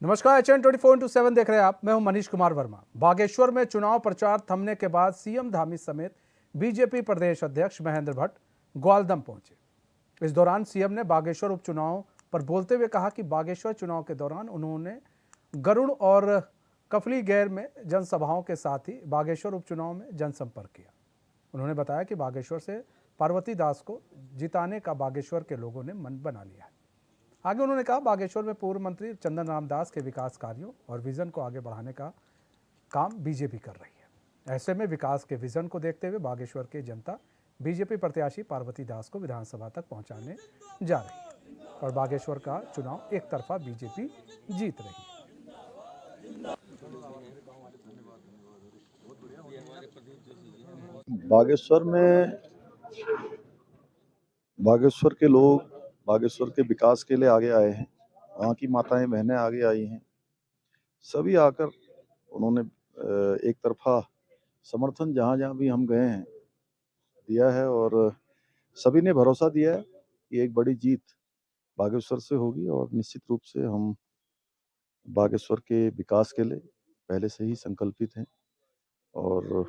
नमस्कार, HN 24/7 देख रहे हैं आप। मैं हूं मनीष कुमार वर्मा। बागेश्वर में चुनाव प्रचार थमने के बाद सीएम धामी समेत बीजेपी प्रदेश अध्यक्ष महेंद्र भट्ट ग्वालदम पहुंचे। इस दौरान सीएम ने बागेश्वर उपचुनाव पर बोलते हुए कहा कि बागेश्वर चुनाव के दौरान उन्होंने गरुड़ और कफली गैर में जनसभाओं के साथ ही बागेश्वर उपचुनाव में जनसंपर्क किया। उन्होंने बताया कि बागेश्वर से पार्वती दास को जिताने का बागेश्वर के लोगों ने मन बना लिया है। आगे उन्होंने कहा, बागेश्वर में पूर्व मंत्री चंदन राम दास के विकास कार्यों और विजन को आगे बढ़ाने का काम बीजेपी कर रही है। ऐसे में विकास के विजन को देखते हुए बागेश्वर की जनता बीजेपी प्रत्याशी पार्वती दास को विधानसभा तक पहुंचाने जा रही है और बागेश्वर का चुनाव एक तरफा बीजेपी जीत रही है। बागेश्वर के लोग बागेश्वर के विकास के लिए आगे आए हैं। वहाँ की माताएं बहनें आगे आई हैं। सभी आकर उन्होंने एक तरफा समर्थन जहाँ जहाँ भी हम गए हैं दिया है और सभी ने भरोसा दिया है कि एक बड़ी जीत बागेश्वर से होगी और निश्चित रूप से हम बागेश्वर के विकास के लिए पहले से ही संकल्पित हैं। और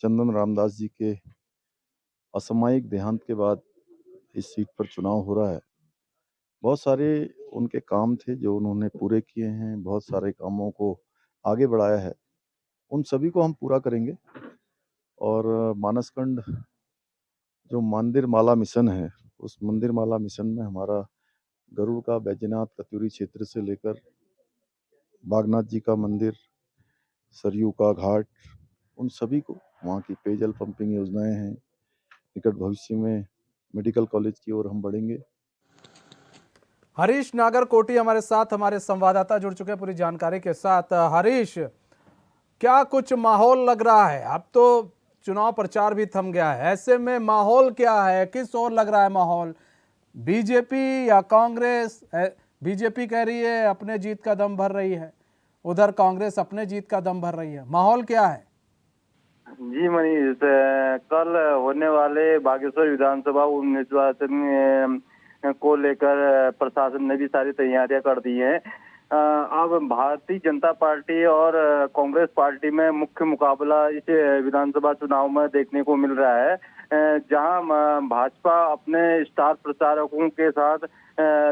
चंदन रामदास जी के असामयिक देहांत के बाद इस सीट पर चुनाव हो रहा है। बहुत सारे उनके काम थे जो उन्होंने पूरे किए हैं, बहुत सारे कामों को आगे बढ़ाया है, उन सभी को हम पूरा करेंगे। और मानसखंड जो मंदिर माला मिशन है, उस मंदिर माला मिशन में हमारा गरुड़ का बैजनाथ कत्यूरी क्षेत्र से लेकर बागनाथ जी का मंदिर, सरयू का घाट, उन सभी को, वहाँ की पेयजल पंपिंग योजनाएं हैं। निकट भविष्य में मेडिकल कॉलेज की ओर हम बढ़ेंगे। हरीश नागरकोटी हमारे साथ, हमारे संवाददाता जुड़ चुके हैं पूरी जानकारी के साथ। हरीश, क्या कुछ माहौल लग रहा है? अब तो चुनाव प्रचार भी थम गया है, ऐसे में माहौल क्या है, किस ओर लग रहा है माहौल? बीजेपी या कांग्रेस? बीजेपी कह रही है अपने जीत का दम भर रही है, उधर कांग्रेस अपने जीत का दम भर रही है। माहौल क्या है? जी मनीष, कल होने वाले बागेश्वर विधानसभा उप निर्वाचन को लेकर प्रशासन ने भी सारी तैयारियां कर दी हैं। अब भारतीय जनता पार्टी और कांग्रेस पार्टी में मुख्य मुकाबला इस विधानसभा चुनाव में देखने को मिल रहा है, जहां भाजपा अपने स्टार प्रचारकों के साथ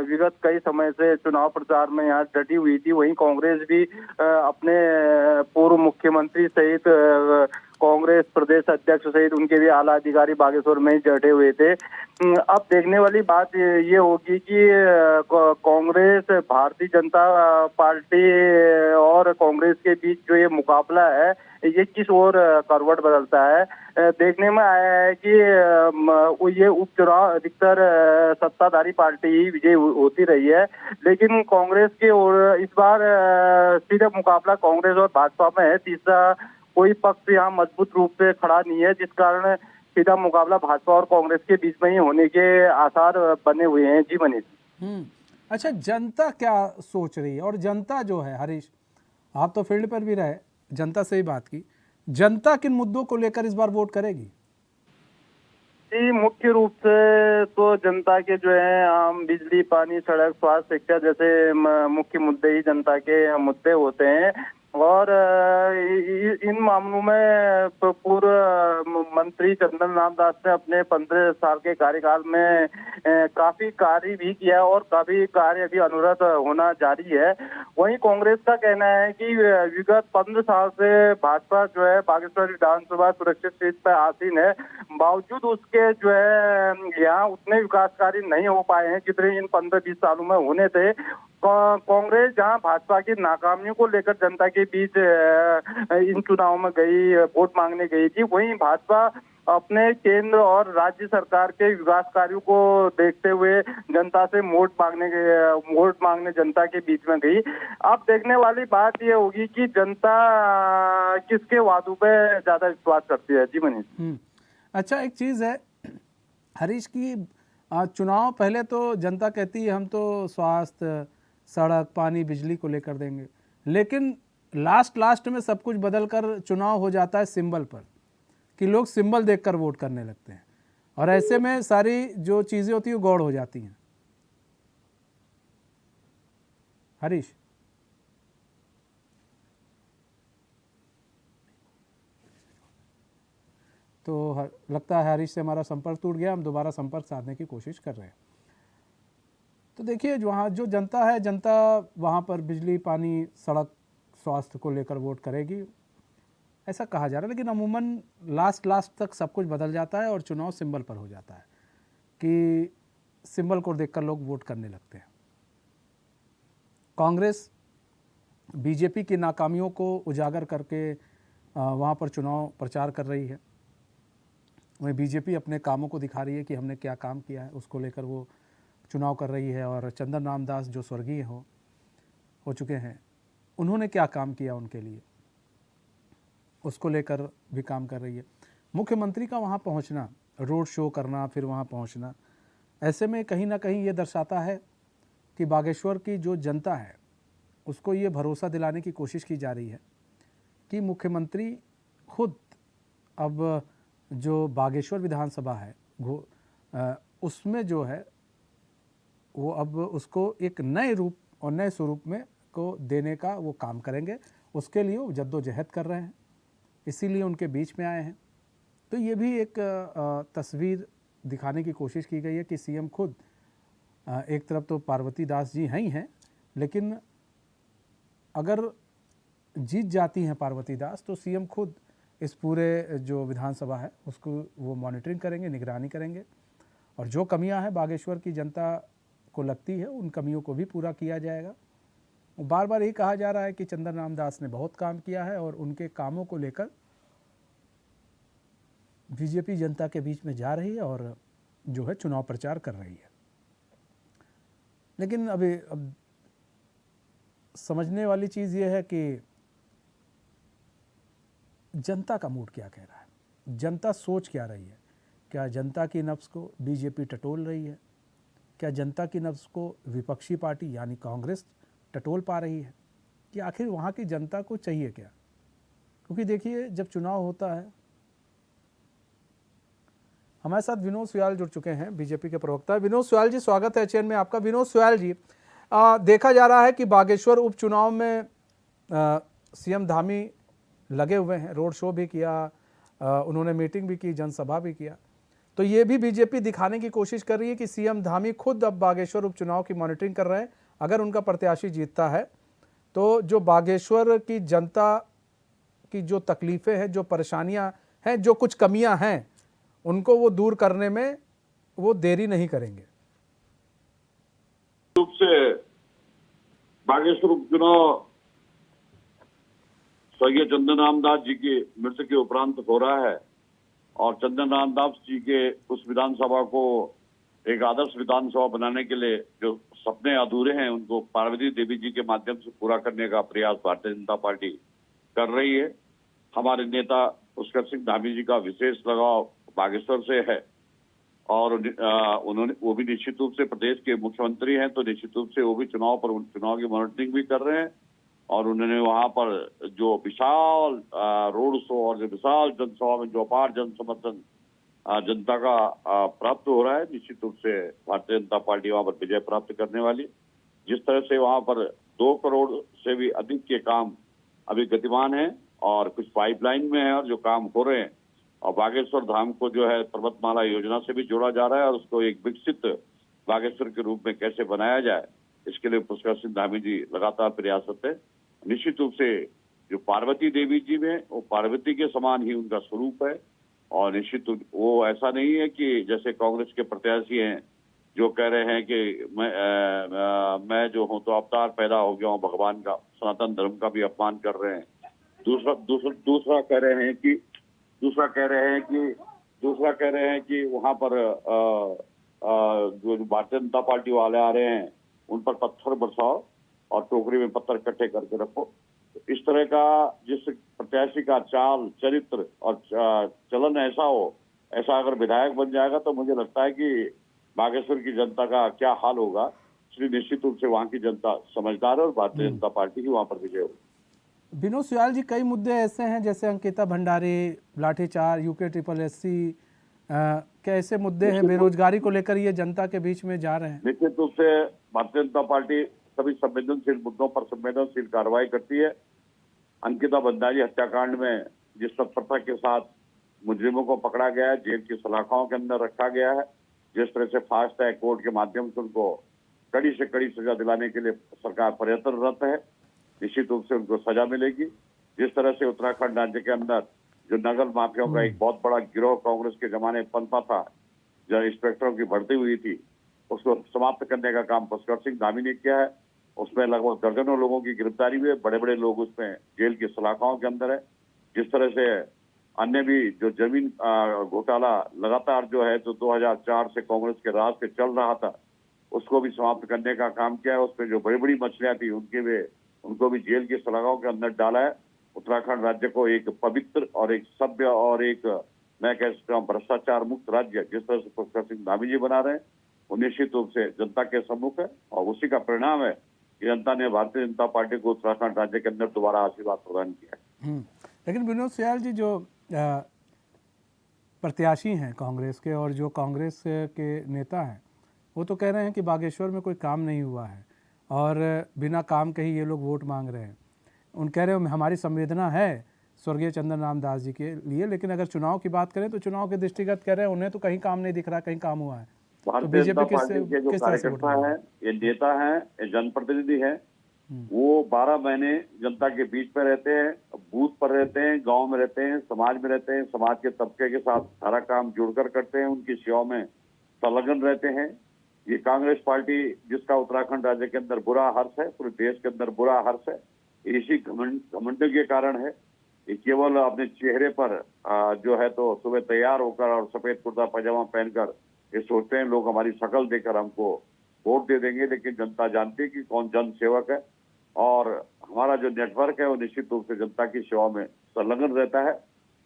विगत कई समय से चुनाव प्रचार में यहाँ डटी हुई थी। वहीं कांग्रेस भी अपने पूर्व मुख्यमंत्री सहित कांग्रेस प्रदेश अध्यक्ष सहित उनके भी आला अधिकारी बागेश्वर में ही डटे हुए थे। अब देखने वाली बात ये होगी कि कांग्रेस, भारतीय जनता पार्टी और कांग्रेस के बीच जो ये मुकाबला है, ये किस ओर करवट बदलता है। देखने में आया है कि ये उपचुनाव अधिकतर सत्ताधारी पार्टी ही विजयी होती रही है, लेकिन कांग्रेस की ओर इस बार सीधा मुकाबला कांग्रेस और भाजपा में है। तीसरा कोई पक्ष यहाँ मजबूत रूप से खड़ा नहीं है, जिस कारण सीधा मुकाबला भाजपा और कांग्रेस के बीच में ही होने के आसार बने हुए हैं। जी मनीष। अच्छा, जनता क्या सोच रही है? और जनता जो है, हरीश आप तो फील्ड पर भी रहे, जनता से ही बात की, जनता किन मुद्दों को लेकर इस बार वोट करेगी? जी, मुख्य रूप से तो जनता के जो है आम बिजली, पानी, सड़क, स्वास्थ्य, शिक्षा जैसे मुख्य मुद्दे ही जनता के मुद्दे होते हैं। और इन मामलों में पूर्व मंत्री चंदन राम दास ने अपने 15 साल के कार्यकाल में काफी कार्य भी किया और काफी कार्य अभी अनुरत होना जारी है। वहीं कांग्रेस का कहना है कि विगत 15 साल से भाजपा जो है बागेश्वर विधानसभा सुरक्षित सीट पर आसीन है, बावजूद उसके जो है यहाँ उतने विकास कार्य नहीं हो पाए हैं जितने इन 15-20 सालों में होने थे। कांग्रेस जहां भाजपा की नाकामियों को लेकर जनता के बीच इन चुनाव में गई, वोट मांगने गई थी, वहीं भाजपा अपने केंद्र और राज्य सरकार के विकास कार्यों को देखते हुए जनता से वोट मांगने जनता के बीच में गई। अब देखने वाली बात ये होगी कि जनता किसके वादों पे ज्यादा विश्वास करती है। जी मनीष। अच्छा, एक चीज है हरीश की, चुनाव पहले तो जनता कहती है हम तो स्वास्थ्य, सड़क, पानी, बिजली को लेकर देंगे, लेकिन लास्ट में सब कुछ बदलकर चुनाव हो जाता है सिंबल पर, कि लोग सिंबल देखकर वोट करने लगते हैं और ऐसे में सारी जो चीज़ें होती हैं वो गौड़ हो जाती हैं। हरीश। तो लगता है हरीश से हमारा संपर्क टूट गया, हम दोबारा संपर्क साधने की कोशिश कर रहे हैं। तो देखिए वहाँ जो जनता है, जनता वहाँ पर बिजली, पानी, सड़क, स्वास्थ्य को लेकर वोट करेगी, ऐसा कहा जा रहा है। लेकिन अमूमन लास्ट तक सब कुछ बदल जाता है और चुनाव सिंबल पर हो जाता है कि सिंबल को देखकर लोग वोट करने लगते हैं। कांग्रेस बीजेपी की नाकामियों को उजागर करके वहाँ पर चुनाव प्रचार कर रही है। वहीं बीजेपी अपने कामों को दिखा रही है कि हमने क्या काम किया है, उसको लेकर वो चुनाव कर रही है। और चंदन रामदास जो स्वर्गीय हो चुके हैं, उन्होंने क्या काम किया उनके लिए, उसको लेकर भी काम कर रही है। मुख्यमंत्री का वहाँ पहुँचना, रोड शो करना, फिर वहाँ पहुँचना, ऐसे में कहीं ना कहीं ये दर्शाता है कि बागेश्वर की जो जनता है उसको ये भरोसा दिलाने की कोशिश की जा रही है कि मुख्यमंत्री खुद अब जो बागेश्वर विधानसभा है उसमें जो है वो अब उसको एक नए रूप और नए स्वरूप में को देने का वो काम करेंगे। उसके लिए वो जद्दोजहद कर रहे हैं, इसीलिए उनके बीच में आए हैं। तो ये भी एक तस्वीर दिखाने की कोशिश की गई है कि सीएम खुद एक तरफ तो पार्वती दास जी हैं ही हैं, लेकिन अगर जीत जाती हैं पार्वती दास तो सीएम खुद इस पूरे जो विधानसभा है उसको वो मॉनिटरिंग करेंगे, निगरानी करेंगे, और जो कमियां हैं बागेश्वर की जनता को लगती है उन कमियों को भी पूरा किया जाएगा। बार बार यही कहा जा रहा है कि चंदन रामदास ने बहुत काम किया है और उनके कामों को लेकर बीजेपी जनता के बीच में जा रही है और जो है चुनाव प्रचार कर रही है। लेकिन अब समझने वाली चीज़ ये है कि जनता का मूड क्या कह रहा है, जनता सोच क्या रही है। क्या जनता की नब्ज़ को बीजेपी टटोल रही है? क्या जनता की नब्ज़ को विपक्षी पार्टी यानी कांग्रेस टटोल पा रही है? कि आखिर वहाँ की जनता को चाहिए क्या? क्योंकि देखिए जब चुनाव होता है, हमारे साथ विनोद सुयाल जुड़ चुके हैं, बीजेपी के प्रवक्ता। विनोद सुयाल जी, स्वागत है एचएन में आपका। विनोद सुयाल जी, देखा जा रहा है कि बागेश्वर उपचुनाव में सीएम धामी लगे हुए हैं, रोड शो भी किया, उन्होंने मीटिंग भी की, जनसभा भी किया। तो ये भी बीजेपी दिखाने की कोशिश कर रही है कि सीएम धामी खुद अब बागेश्वर उपचुनाव की मॉनिटरिंग कर रहे हैं। अगर उनका प्रत्याशी जीतता है तो जो बागेश्वर की जनता की जो तकलीफ़ें हैं, जो परेशानियां हैं, जो कुछ कमियां हैं, उनको वो दूर करने में वो देरी नहीं करेंगे। रूप से बागेश्वर उपचुनाव स्वर्गीय चंदन रामदास जी की मृत्यु के उपरांत हो रहा है और चंदन रामदास जी के उस विधानसभा को एक आदर्श विधानसभा बनाने के लिए जो सपने अधूरे हैं उनको पार्वती देवी जी के माध्यम से पूरा करने का प्रयास भारतीय जनता पार्टी कर रही है। हमारे नेता पुष्कर सिंह धामी जी का विशेष लगाव बागेश्वर से है और उन्होंने वो भी निश्चित रूप से प्रदेश के मुख्यमंत्री हैं, तो निश्चित रूप से वो भी चुनाव की मॉनिटरिंग भी कर रहे हैं और उन्होंने वहां पर जो विशाल रोड शो और जो विशाल जनसभा में जो अपार जन समर्थन जनता का प्राप्त हो रहा है, निश्चित रूप से भारतीय जनता पार्टी वहां पर विजय प्राप्त करने वाली। जिस तरह से वहां पर 2 करोड़ से भी अधिक के काम अभी गतिमान है और कुछ पाइपलाइन में है और जो काम हो रहे हैं, और बागेश्वर धाम को जो है पर्वतमाला योजना से भी जोड़ा जा रहा है और उसको एक विकसित बागेश्वर के रूप में कैसे बनाया जाए, इसके लिए पुष्कर सिंह धामी जी लगातार प्रयासरत है। निश्चित रूप से जो पार्वती देवी जी में वो पार्वती के समान ही उनका स्वरूप है और निश्चित वो ऐसा नहीं है कि जैसे कांग्रेस के प्रत्याशी हैं जो कह रहे हैं कि मैं जो हूं तो अवतार पैदा हो गया हूं भगवान का, सनातन धर्म का भी अपमान कर रहे हैं। दूसरा कह रहे हैं कि वहां पर जो भारतीय जनता पार्टी वाले आ रहे हैं उन पर पत्थर बरसाओ और टोकरी में पत्थर इकट्ठे करके रखो। इस तरह का जिस प्रत्याशी का चाल चरित्र और चलन ऐसा हो, ऐसा अगर विधायक बन जाएगा तो मुझे लगता है कि बागेश्वर की जनता का क्या हाल होगा। इसलिए निश्चित रूप से वहां की जनता समझदार है और भारतीय जनता पार्टी की वहां पर विजय होगी। विनोद सुयाल जी, कई मुद्दे ऐसे हैं जैसे अंकिता भंडारी, लाठीचार्ज, UKSSC, क्या ऐसे मुद्दे हैं बेरोजगारी को लेकर ये जनता के बीच में जा रहे हैं? निश्चित रूप से भारतीय जनता पार्टी सभी संवेदनशील मुद्दों पर संवेदनशील कार्रवाई करती है। अंकिता भंडारी हत्याकांड में जिस तत्परता के साथ मुजरिमों को पकड़ा गया है, जेल की सलाखों के अंदर रखा गया है। जिस तरह से फास्ट ट्रैक कोर्ट के माध्यम से उनको कड़ी से कड़ी सजा दिलाने के लिए सरकार प्रयत्नरत है, निश्चित रूप से उनको सजा मिलेगी। जिस तरह से उत्तराखंड राज्य के अंदर जो नगल माफियाओं का एक बहुत बड़ा गिरोह कांग्रेस के जमाने में पनपा था, जब इंस्पेक्टरों की भर्ती हुई थी, उसको समाप्त करने का काम पुष्कर सिंह धामी ने किया है। उसमें लगभग दर्जनों लोगों की गिरफ्तारी हुई है, बड़े बड़े लोग उसमें जेल की सलाखाओं के अंदर है। जिस तरह से अन्य भी जो जमीन घोटाला लगातार जो है जो 2004 से कांग्रेस के राज पे चल रहा था, उसको भी समाप्त करने का काम किया है। उसमें जो बड़ी बड़ी मछलियां थी उनको भी जेल की सलाखाओं के अंदर डाला है। उत्तराखंड राज्य को एक पवित्र और एक सभ्य और एक, मैं कह सकता हूँ, भ्रष्टाचार मुक्त राज्य जिस तरह से पुष्कर सिंह धामी जी बना रहे हैं, वो निश्चित रूप से जनता के सम्मुख है और उसी का परिणाम है कि जनता ने भारतीय जनता पार्टी को उत्तराखंड राज्य के अंदर दोबारा आशीर्वाद प्रदान किया है। लेकिन विनोद सयाल जी, जो प्रत्याशी हैं कांग्रेस के और जो कांग्रेस के नेता हैं, वो तो कह रहे हैं कि बागेश्वर में कोई काम नहीं हुआ है और बिना काम के ही ये लोग वोट मांग रहे हैं। उन कह रहे हो हमारी संवेदना है स्वर्गीय चंद्र राम दास जी के लिए, लेकिन अगर चुनाव की बात करें तो चुनाव के दृष्टिगत कह रहे हैं उन्हें तो कहीं काम नहीं दिख रहा, कहीं काम हुआ है। तो भारतीय जनता बीजेपी पार्टी के जो कार्यकर्ता हैं, ये नेता हैं, ये जनप्रतिनिधि हैं, वो 12 महीने जनता के बीच में रहते हैं, बूथ पर रहते हैं, गांव में रहते हैं, समाज में रहते हैं, समाज के तबके के साथ सारा काम जुड़कर करते हैं, उनकी सेवा में संलग्न रहते हैं। ये कांग्रेस पार्टी जिसका उत्तराखंड राज्य के अंदर बुरा हर्ष है, पूरे देश के अंदर बुरा हर्ष है, इसी घमंड के कारण है। ये केवल अपने चेहरे पर जो है तो सुबह तैयार होकर और सफेद कुर्ता पैजामा पहनकर ये सोचते हैं लोग हमारी शक्ल देकर हमको वोट दे देंगे, लेकिन जनता जानती है कि कौन जन सेवक है और हमारा जो नेटवर्क है वो निश्चित रूप से जनता की सेवा में संलग्न रहता है।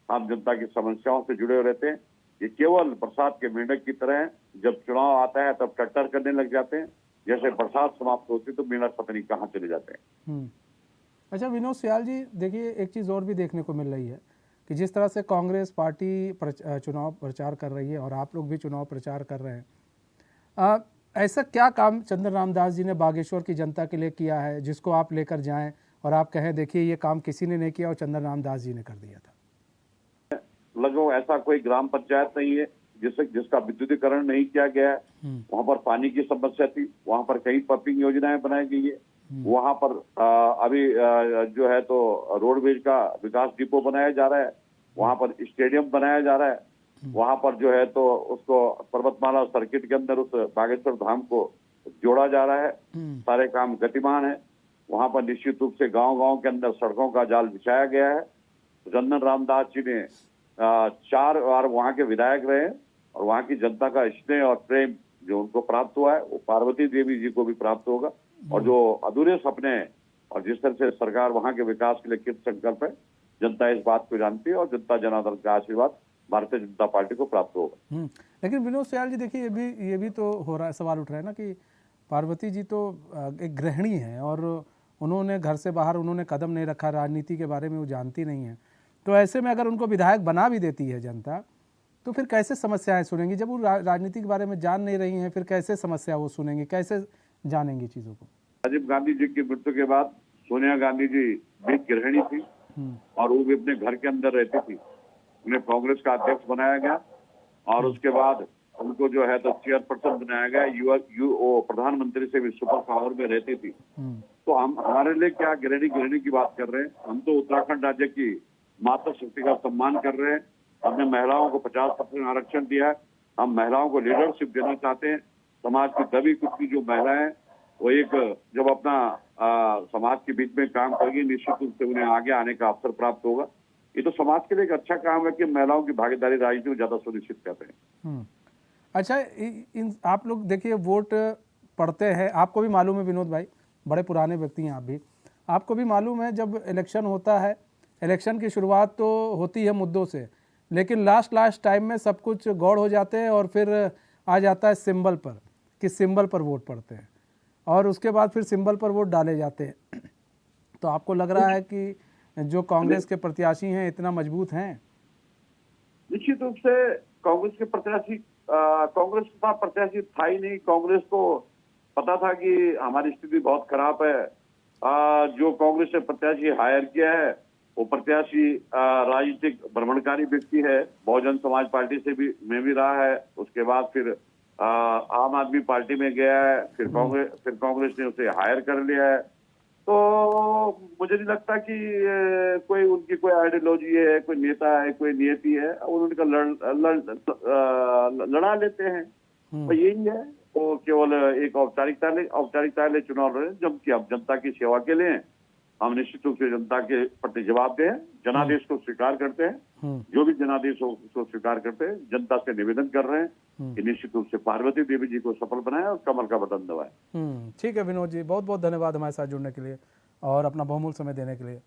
हम जनता की समस्याओं से जुड़े रहते हैं। ये केवल बरसात के मेंढक की तरह है, जब चुनाव आता है तब टट्टर करने लग जाते हैं, जैसे बरसात समाप्त होती है तो मेंढक पता नहीं कहाँ चले जाते हैं। अच्छा विनोद सयाल जी, देखिए एक चीज़ और भी देखने को मिल रही है कि जिस तरह से कांग्रेस पार्टी चुनाव प्रचार कर रही है और आप लोग भी चुनाव प्रचार कर रहे हैं, ऐसा क्या काम चंद्र राम दास जी ने बागेश्वर की जनता के लिए किया है जिसको आप लेकर जाएं और आप कहें देखिए ये काम किसी ने नहीं किया और चंद्र राम दास जी ने कर दिया था? लगभग ऐसा कोई ग्राम पंचायत नहीं है जिसका विद्युतीकरण नहीं किया गया है। वहां पर पानी की समस्या थी, वहां पर कई पंपिंग योजनाएं बनाई गई है, वहां पर अभी जो है तो रोडवेज का विकास डिपो बनाया जा रहा है, वहां पर स्टेडियम बनाया जा रहा है, वहां पर जो है तो उसको पर्वतमाला सर्किट के अंदर उस बागेश्वर धाम को जोड़ा जा रहा है। सारे काम गतिमान है। वहां पर निश्चित रूप से गांव-गांव के अंदर सड़कों का जाल बिछाया गया है। चंद्र रामदास जी ने 4 बार वहां के विधायक रहे और वहां की जनता का स्नेह और प्रेम जो उनको प्राप्त हुआ है वो पार्वती देवी जी को भी प्राप्त होगा। और जो अधूरे सपने हैं और जिस तरह से सरकार वहां के विकास के लिए कृत संकल्प है, जनता इस बात को जानती है और जनता जनार्दन का आशीर्वाद भारतीय जनता पार्टी को प्राप्त होगा। लेकिन विनोद सयाल जी देखिए, ये भी तो हो रहा है, सवाल उठ रहा है ना कि पार्वती जी तो एक गृहिणी है और उन्होंने घर से बाहर उन्होंने कदम नहीं रखा, राजनीति के बारे में वो जानती नहीं है। तो ऐसे में अगर उनको विधायक बना भी देती है जनता, तो फिर कैसे समस्याएं सुनेंगी? जब वो राजनीति के बारे में जान नहीं रही हैं, फिर कैसे समस्या वो सुनेंगी, कैसे जानेंगी चीज़ों को? राजीव गांधी जी की मृत्यु के बाद सोनिया गांधी जी भी गृहिणी थी और वो भी अपने घर के अंदर रहती थी। उन्हें कांग्रेस का अध्यक्ष बनाया गया और उसके बाद उनको जो है तो चेयरपर्सन बनाया गया। प्रधानमंत्री से भी सुपर पावर में रहती थी। तो हम हमारे लिए क्या गृहिणी की बात कर रहे हैं? हम तो उत्तराखंड राज्य की मातृ शक्ति का सम्मान कर रहे हैं। हमने महिलाओं को 50% आरक्षण दिया है। हम महिलाओं को लीडरशिप देना चाहते हैं। समाज की दबी कुचली जो महिलाएं वो एक जब अपना समाज के बीच में काम करेगी, निश्चित रूप से उन्हें आगे आने का अवसर प्राप्त होगा। ये तो समाज के लिए एक अच्छा काम है कि महिलाओं की भागीदारी राजनीति में ज्यादा सुनिश्चित करते हैं। अच्छा, आप लोग देखिए वोट पड़ते हैं, आपको भी मालूम है विनोद भाई, बड़े पुराने व्यक्ति हैं आप भी, आपको भी मालूम है जब इलेक्शन होता है, इलेक्शन की शुरुआत तो होती है मुद्दों से, लेकिन लास्ट टाइम में सब कुछ गौड़ हो जाते हैं और फिर आ जाता है सिंबल पर कि सिंबल पर वोट पड़ते हैं और उसके बाद फिर सिंबल पर वोट डाले जाते हैं। तो आपको लग रहा है कि जो कांग्रेस के प्रत्याशी हैं इतना मजबूत हैं? निश्चित रूप से कांग्रेस के प्रत्याशी कांग्रेस का प्रत्याशी था ही नहीं। कांग्रेस को पता था कि हमारी स्थिति बहुत खराब है। जो कांग्रेस ने प्रत्याशी हायर किया है वो प्रत्याशी राजनीतिक भ्रमणकारी व्यक्ति है। बहुजन समाज पार्टी से भी में भी रहा है, उसके बाद फिर आम आदमी पार्टी में गया है, फिर कांग्रेस ने उसे हायर कर लिया है। तो मुझे नहीं लगता कि कोई उनकी कोई आइडियोलॉजी है, कोई नेता है, कोई नियति है, उनका लड़ा लेते हैं। तो यही है, वो केवल एक औपचारिकता ले चुनाव लड़े, जबकि अब जनता की सेवा के लिए हम निश्चित रूप से जनता के प्रति जवाब दें, जनादेश को स्वीकार करते हैं। जो भी जनादेश हो उसको स्वीकार करते हैं। जनता से निवेदन कर रहे हैं कि निश्चित रूप से पार्वती देवी जी को सफल बनाए और कमल का बटन दबाए। ठीक है विनोद जी, बहुत बहुत धन्यवाद हमारे साथ जुड़ने के लिए और अपना बहुमूल्य समय देने के लिए।